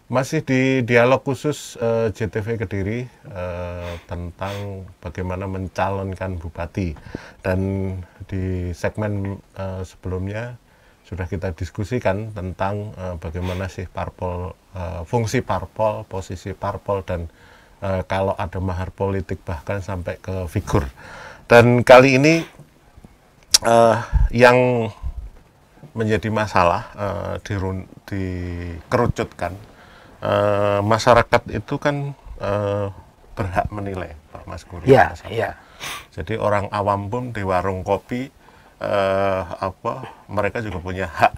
Masih di dialog khusus JTV Kediri tentang bagaimana mencalonkan bupati, dan di segmen sebelumnya sudah kita diskusikan tentang bagaimana sih parpol, fungsi parpol, posisi parpol, dan kalau ada mahar politik bahkan sampai ke figur. Dan kali ini yang menjadi masalah dikerucutkan. Masyarakat itu kan berhak menilai, Pak Mas Guru. Iya, iya. Jadi orang awam pun di warung kopi mereka juga punya hak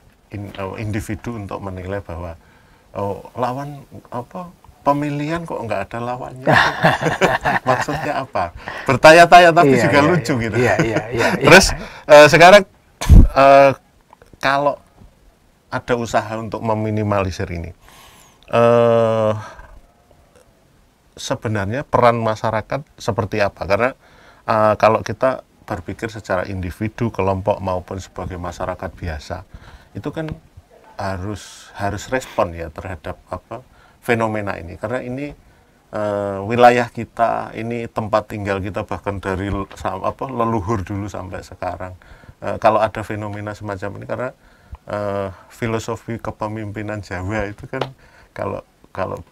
individu untuk menilai bahwa lawan pemilihan kok nggak ada lawannya. Maksudnya apa? Bertanya-tanya tapi juga lucu gitu. Terus sekarang kalau ada usaha untuk meminimalisir ini, sebenarnya peran masyarakat seperti apa? Karena kalau kita berpikir secara individu, kelompok maupun sebagai masyarakat biasa, itu kan harus respon ya terhadap fenomena ini. Karena ini wilayah kita, ini tempat tinggal kita bahkan dari leluhur dulu sampai sekarang. Kalau ada fenomena semacam ini, karena filosofi kepemimpinan Jawa itu kan kalau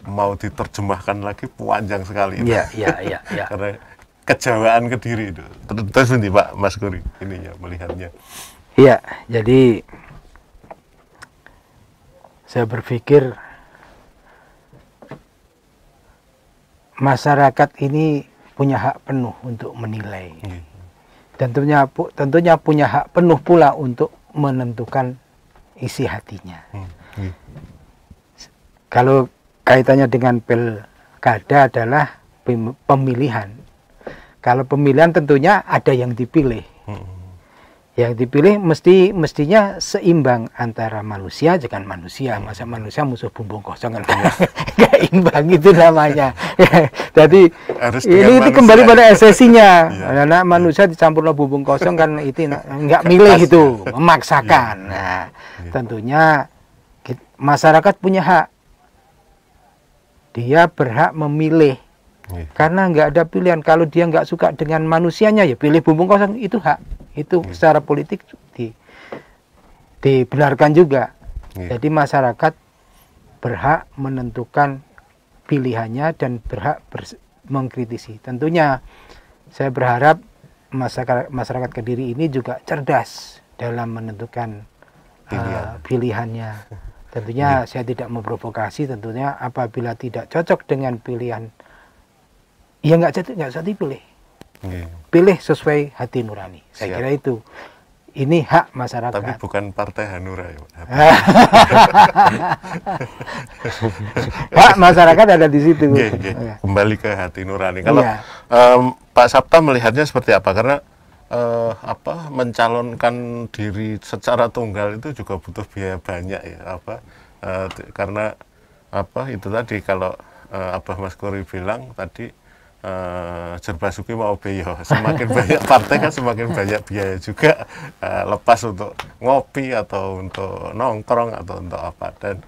mau diterjemahkan lagi panjang sekali itu. Iya. Karena kejawaan Kediri itu. Terus nanti Pak Mas Guri ininya melihatnya. Iya, jadi saya berpikir masyarakat ini punya hak penuh untuk menilai. Dan tentunya punya hak penuh pula untuk menentukan isi hatinya. Kalau kaitannya dengan pilkada adalah pemilihan. Kalau pemilihan tentunya ada yang dipilih. Yang dipilih mestinya seimbang antara manusia dengan manusia. Masa manusia musuh bumbung kosong kan? Gak imbang itu namanya. Jadi ini kembali pada esensinya. Karena manusia dicampur bumbung kosong kan itu nggak milih itu, memaksakan. Nah, tentunya masyarakat punya hak. Dia berhak memilih. Karena nggak ada pilihan. Kalau dia nggak suka dengan manusianya, ya pilih bumbung kosong, itu hak. Itu secara politik dibenarkan juga. Jadi masyarakat berhak menentukan pilihannya dan berhak mengkritisi. Tentunya saya berharap masyarakat Kediri ini juga cerdas dalam menentukan pilihannya. Tentunya saya tidak memprovokasi. Tentunya apabila tidak cocok dengan pilihan, ya nggak usah dipilih. Pilih sesuai hati nurani. Saya kira itu. Ini hak masyarakat. Tapi bukan Partai Hanura ya. Hak masyarakat ada di situ. Kembali ke hati nurani. Kalau Pak Sapta melihatnya seperti apa? Karena mencalonkan diri secara tunggal itu juga butuh biaya banyak ya. Karena itu tadi kalau Mas Guri bilang tadi, Jerbasuki mau beyo, semakin banyak partai kan semakin banyak biaya juga, lepas untuk ngopi atau untuk nongkrong atau untuk apa. Dan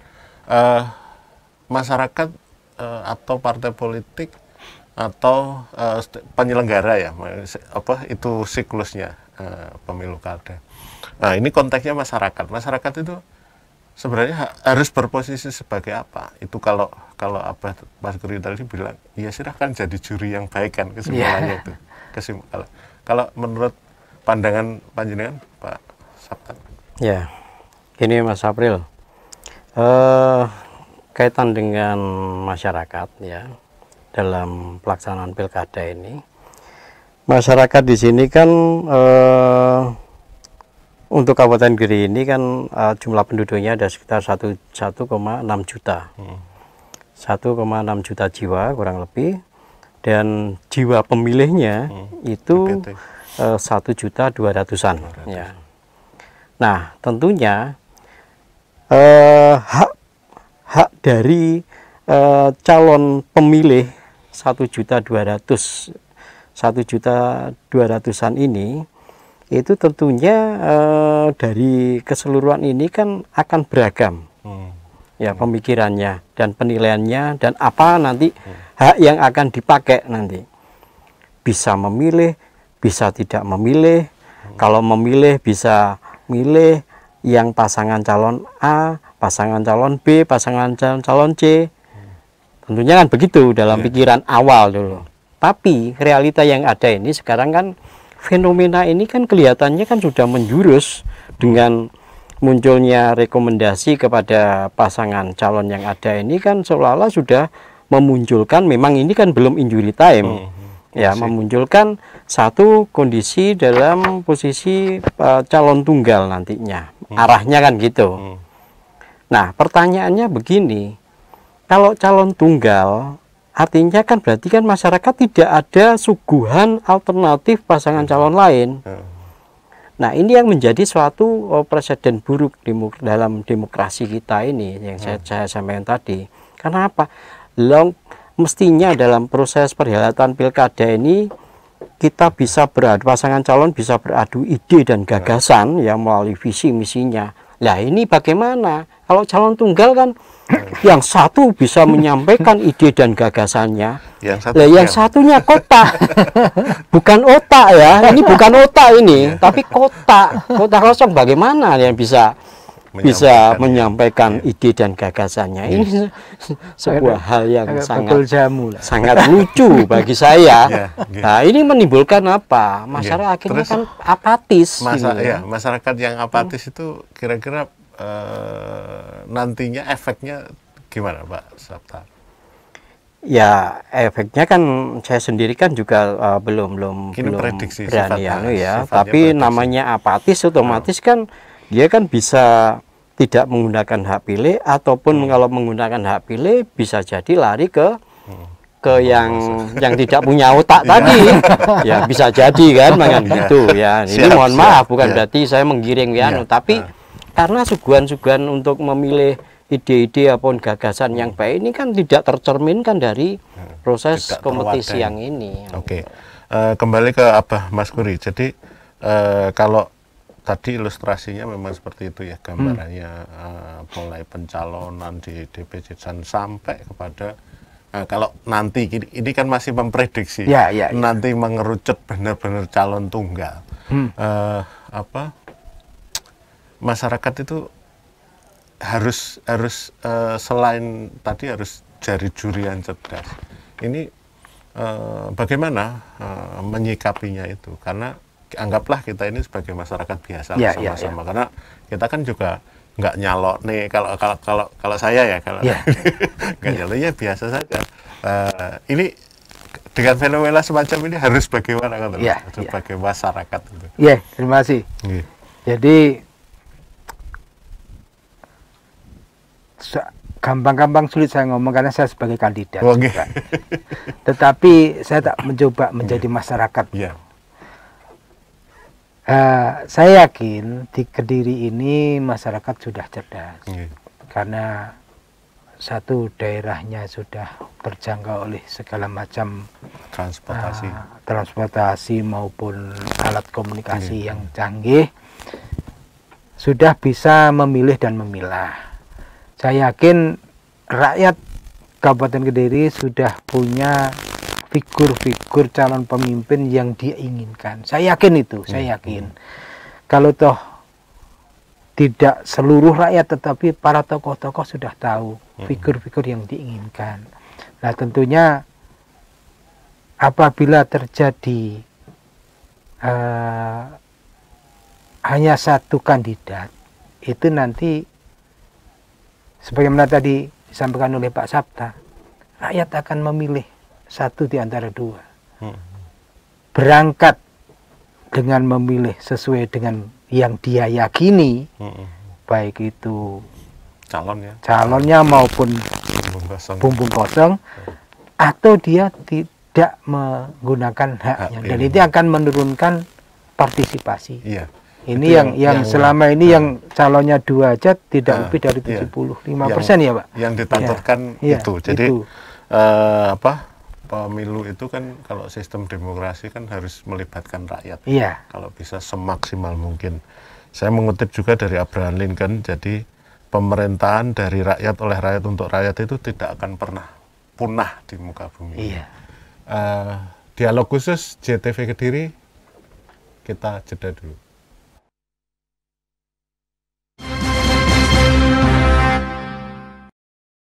masyarakat atau partai politik atau penyelenggara ya, itu siklusnya pemilu kada. Nah, ini konteksnya masyarakat. Masyarakat itu sebenarnya harus berposisi sebagai apa? Itu kalau Mas Guri tadi bilang, ya silahkan jadi juri yang baik kan, kesimpulannya itu. Kalau menurut pandangan panjenengan, Pak Sapta? Ya, ini Mas April, kaitan dengan masyarakat ya dalam pelaksanaan pilkada ini, masyarakat di sini kan untuk Kabupaten Kediri ini kan jumlah penduduknya ada sekitar 1,6 juta. 1,6 juta jiwa kurang lebih, dan jiwa pemilihnya itu 1.200.000-an ya. Nah, tentunya hak dari calon pemilih 1.200.000-an ini itu tentunya dari keseluruhan ini kan akan beragam. ya pemikirannya dan penilaiannya dan apa nanti hak yang akan dipakai nanti. Bisa memilih, bisa tidak memilih. Kalau memilih bisa milih yang pasangan calon A, pasangan calon B, pasangan calon C. Tentunya kan begitu dalam pikiran awal dulu. Tapi realita yang ada ini sekarang kan fenomena ini kan kelihatannya kan sudah menjurus dengan munculnya rekomendasi kepada pasangan calon yang ada ini kan seolah-olah sudah memunculkan, memang ini kan belum injury time, ya memunculkan satu kondisi dalam posisi calon tunggal nantinya, arahnya kan gitu. Nah pertanyaannya begini, kalau calon tunggal artinya kan berarti kan masyarakat tidak ada suguhan alternatif pasangan calon lain. Nah ini yang menjadi suatu presiden buruk dalam demokrasi kita ini yang saya sampaikan tadi. Karena apa? Mestinya dalam proses perhelatan pilkada ini kita bisa beradu, pasangan calon bisa beradu ide dan gagasan ya melalui visi misinya. Lah ini bagaimana? Kalau calon tunggal kan yang satu bisa menyampaikan ide dan gagasannya, yang satunya kotak, bukan otak ya, ini bukan otak ini, tapi kotak kosong. Bagaimana yang bisa menyampaikan ide dan gagasannya? Ini sebuah hal yang sangat lucu bagi saya. Nah ini menimbulkan apa? Masyarakat akhirnya kan apatis. Masyarakat yang apatis itu kira-kira nantinya efeknya gimana Pak Sabta? Ya efeknya kan saya sendiri kan juga belum prediksi, berani tapi prediksi. Namanya apatis otomatis kan dia kan bisa tidak menggunakan hak pilih ataupun kalau menggunakan hak pilih bisa jadi lari ke yang tidak punya otak tadi ya bisa jadi kan gitu ya. Ini mohon maaf bukan berarti saya menggiring tapi karena suguhan-suguhan untuk memilih ide-ide ataupun gagasan yang baik ini kan tidak tercerminkan dari proses kompetisi yang ini. Oke, kembali ke Abah Mas Kuri. Jadi kalau tadi ilustrasinya memang seperti itu ya gambarannya, mulai pencalonan di DPC dan sampai kepada kalau nanti ini kan masih memprediksi nanti mengerucut benar-benar calon tunggal. Masyarakat itu harus selain tadi harus jari juri yang cerdas. Ini bagaimana menyikapinya itu? Karena anggaplah kita ini sebagai masyarakat biasa sama-sama. Karena kita kan juga nggak nyalok nih kalau saya ya nggak nyalok ya biasa saja. Ini dengan fenomena semacam ini harus bagaimana kan? Sebagai masyarakat. Gitu. Terima kasih. Jadi gampang-gampang sulit saya ngomong karena saya sebagai kandidat juga. Tetapi saya tak mencoba menjadi masyarakat. Saya yakin di Kediri ini masyarakat sudah cerdas karena satu daerahnya sudah terjangkau oleh segala macam transportasi maupun alat komunikasi yang canggih, sudah bisa memilih dan memilah. Saya yakin rakyat Kabupaten Kediri sudah punya figur-figur calon pemimpin yang dia inginkan. Saya yakin itu, saya yakin. Kalau toh tidak seluruh rakyat, tetapi para tokoh-tokoh sudah tahu figur-figur yang diinginkan. Nah tentunya apabila terjadi hanya satu kandidat, itu nanti sebagaimana tadi disampaikan oleh Pak Sabta, rakyat akan memilih satu di antara dua. Berangkat dengan memilih sesuai dengan yang dia yakini, baik itu calonnya maupun bumbung kosong, atau dia tidak menggunakan haknya. Dan itu akan menurunkan partisipasi. Ini yang selama ini yang calonnya 2 aja tidak lebih dari 75% ya Pak. Yang ditakutkan itu. Jadi pemilu itu kan kalau sistem demokrasi kan harus melibatkan rakyat. Kalau bisa semaksimal mungkin. Saya mengutip juga dari Abraham Lincoln. Jadi pemerintahan dari rakyat oleh rakyat untuk rakyat itu tidak akan pernah punah di muka bumi. Iya. Dialog khusus JTV Kediri kita jeda dulu.